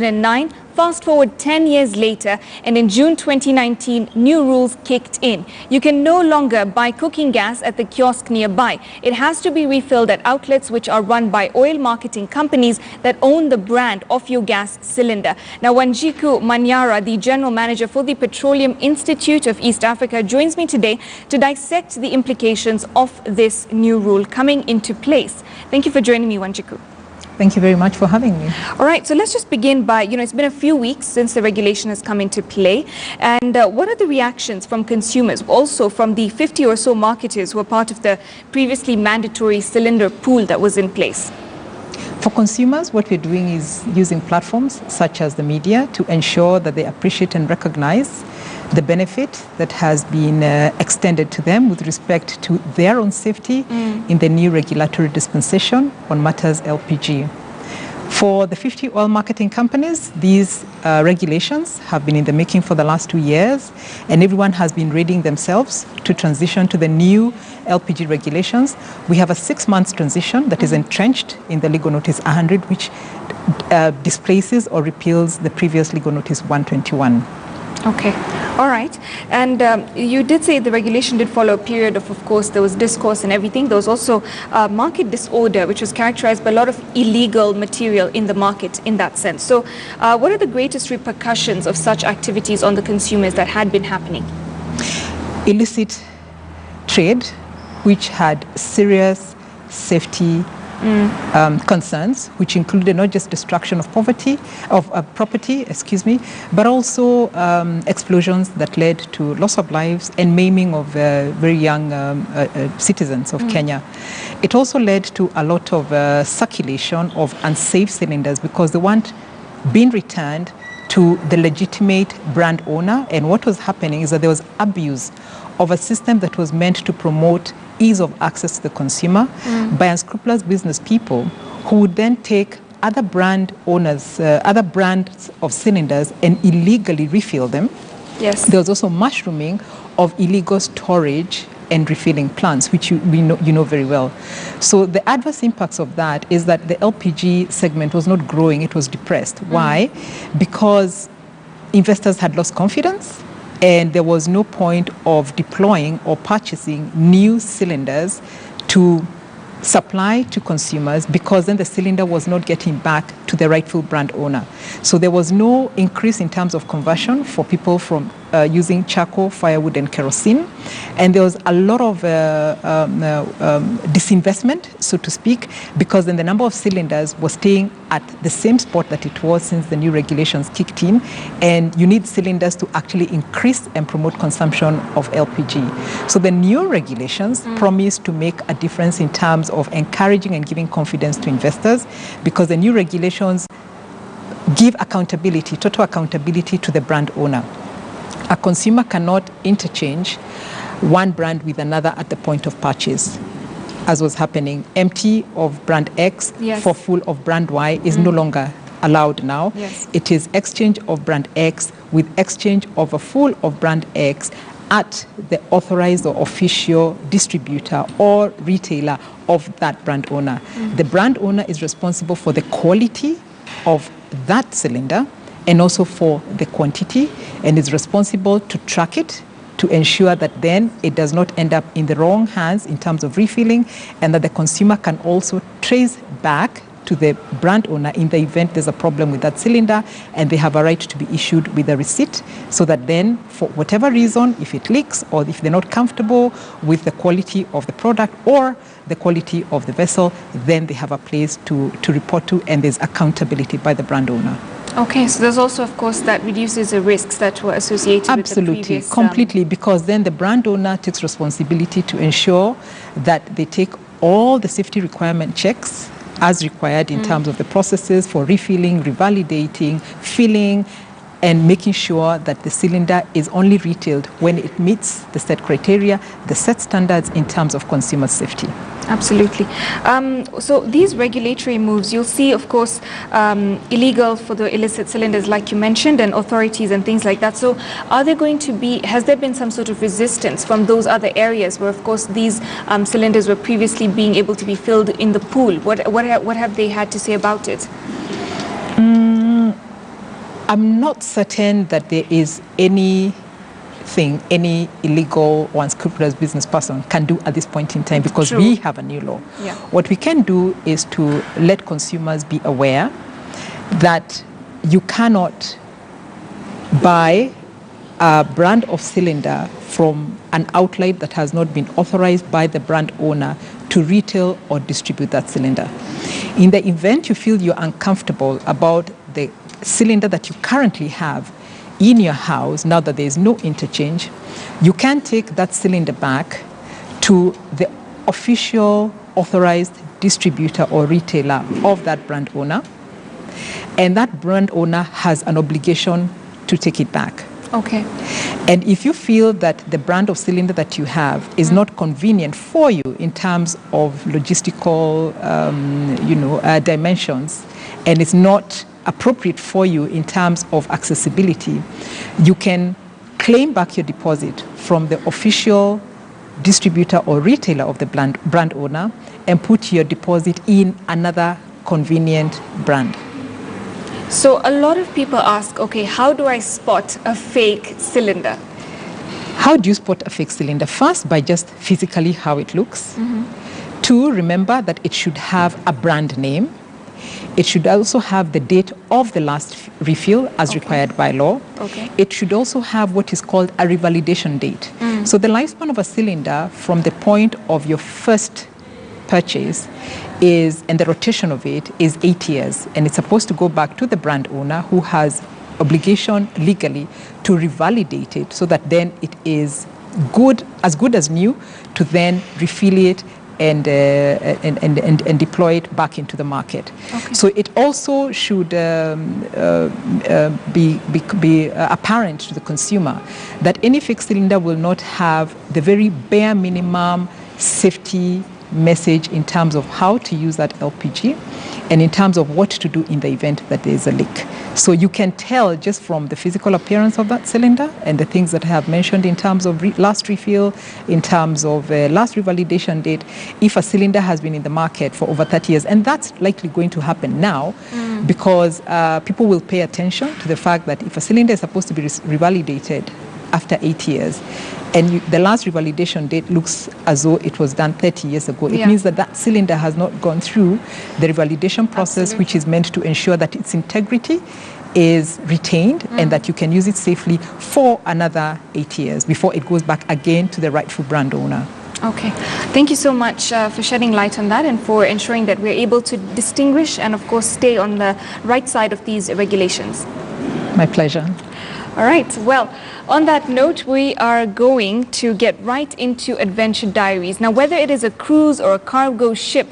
2009. Fast forward 10 years later, and in June 2019, new rules kicked in. You can no longer buy cooking gas at the kiosk nearby. It has to be refilled at outlets which are run by oil marketing companies that own the brand of your gas cylinder. Now, Wanjiku Manyara, the General Manager for the Petroleum Institute of East Africa, joins me today to dissect the implications of this new rule coming into place. Thank you for joining me, Wanjiku. Thank you very much for having me. All right, so let's just begin by, it's been a few weeks since the regulation has come into play. And what are the reactions from consumers, also from the 50 or so marketers who are part of the previously mandatory cylinder pool that was in place? For consumers, what we're doing is using platforms such as the media to ensure that they appreciate and recognize the benefit that has been extended to them with respect to their own safety in the new regulatory dispensation on matters LPG. For the 50 oil marketing companies, these regulations have been in the making for the last 2 years, and everyone has been readying themselves to transition to the new LPG regulations. We have a 6-month transition that is entrenched in the Legal Notice 100, which displaces or repeals the previous Legal Notice 121. Okay. All right. And you did say the regulation did follow a period of course, there was discourse and everything. There was also market disorder, which was characterized by a lot of illegal material in the market in that sense. So what are the greatest repercussions of such activities on the consumers that had been happening? Illicit trade, which had serious safety concerns, which included not just destruction of property, but also explosions that led to loss of lives and maiming of very young citizens of Kenya. It also led to a lot of circulation of unsafe cylinders because they weren't being returned to the legitimate brand owner. And what was happening is that there was abuse of a system that was meant to promote ease of access to the consumer by unscrupulous business people who would then take other brand owners, other brands of cylinders and illegally refill them. Yes. There was also mushrooming of illegal storage and refilling plants, which you know very well. So the adverse impacts of that is that the LPG segment was not growing, it was depressed. Why? Because investors had lost confidence, and there was no point of deploying or purchasing new cylinders to supply to consumers, because then the cylinder was not getting back to the rightful brand owner. So there was no increase in terms of conversion for people from using charcoal, firewood, and kerosene. And there was a lot of disinvestment, so to speak, because then the number of cylinders was staying at the same spot that it was since the new regulations kicked in. And you need cylinders to actually increase and promote consumption of LPG. So the new regulations promise to make a difference in terms of encouraging and giving confidence to investors, because the new regulations give accountability, total accountability to the brand owner. A consumer cannot interchange one brand with another at the point of purchase, as was happening. Empty of brand X for full of brand Y is no longer allowed now. Yes. It is exchange of brand X with exchange of a full of brand X at the authorized or official distributor or retailer of that brand owner. The brand owner is responsible for the quality of that cylinder and also for the quantity, and is responsible to track it to ensure that then it does not end up in the wrong hands in terms of refilling, and that the consumer can also trace back to the brand owner in the event there's a problem with that cylinder, and they have a right to be issued with a receipt, so that then for whatever reason, if it leaks or if they're not comfortable with the quality of the product or the quality of the vessel, then they have a place to report to, and there's accountability by the brand owner. Okay, so there's also, of course, that reduces the risks that were associated with the previous... Absolutely, completely, because then the brand owner takes responsibility to ensure that they take all the safety requirement checks as required in terms of the processes for refilling, revalidating, filling, and making sure that the cylinder is only retailed when it meets the set criteria, the set standards in terms of consumer safety. Absolutely. So these regulatory moves, you'll see, of course, illegal for the illicit cylinders, like you mentioned, and authorities and things like that. So are there going to be, has there been some sort of resistance from those other areas where, of course, these cylinders were previously being able to be filled in the pool? What have they had to say about it? I'm not certain that there is any illegal or unscrupulous business person can do at this point in time, because we have a new law. Yeah. What we can do is to let consumers be aware that you cannot buy a brand of cylinder from an outlet that has not been authorized by the brand owner to retail or distribute that cylinder. In the event you feel you're uncomfortable about the cylinder that you currently have in your house, now that there is no interchange, you can take that cylinder back to the official authorized distributor or retailer of that brand owner, and that brand owner has an obligation to take it back. Okay. And if you feel that the brand of cylinder that you have is not convenient for you in terms of logistical, dimensions, and it's not appropriate for you in terms of accessibility, you can claim back your deposit from the official distributor or retailer of the brand owner and put your deposit in another convenient brand. So a lot of people ask, okay, how do I spot a fake cylinder? How do you spot a fake cylinder? First, by just physically how it looks. Two, remember that it should have a brand name. It should also have the date of the last refill as required by law. Okay. It should also have what is called a revalidation date. So the lifespan of a cylinder from the point of your first purchase and the rotation of it is 8 years, and it's supposed to go back to the brand owner, who has obligation legally to revalidate it, so that then it is good as new, to then refill it and deploy it back into the market. Okay. So it also should be apparent to the consumer that any fixed cylinder will not have the very bare minimum safety message in terms of how to use that LPG and in terms of what to do in the event that there is a leak. So you can tell just from the physical appearance of that cylinder and the things that I have mentioned in terms of last refill, in terms of last revalidation date, if a cylinder has been in the market for over 30 years. And that's likely going to happen now because people will pay attention to the fact that if a cylinder is supposed to be revalidated after 8 years, and the last revalidation date looks as though it was done 30 years ago, it means that that cylinder has not gone through the revalidation process, which is meant to ensure that its integrity is retained and that you can use it safely for another 8 years before it goes back again to the rightful brand owner. Okay. Thank you so much for shedding light on that and for ensuring that we're able to distinguish and, of course, stay on the right side of these regulations. My pleasure. All right. Well, on that note, we are going to get right into Adventure Diaries. Now, whether it is a cruise or a cargo ship,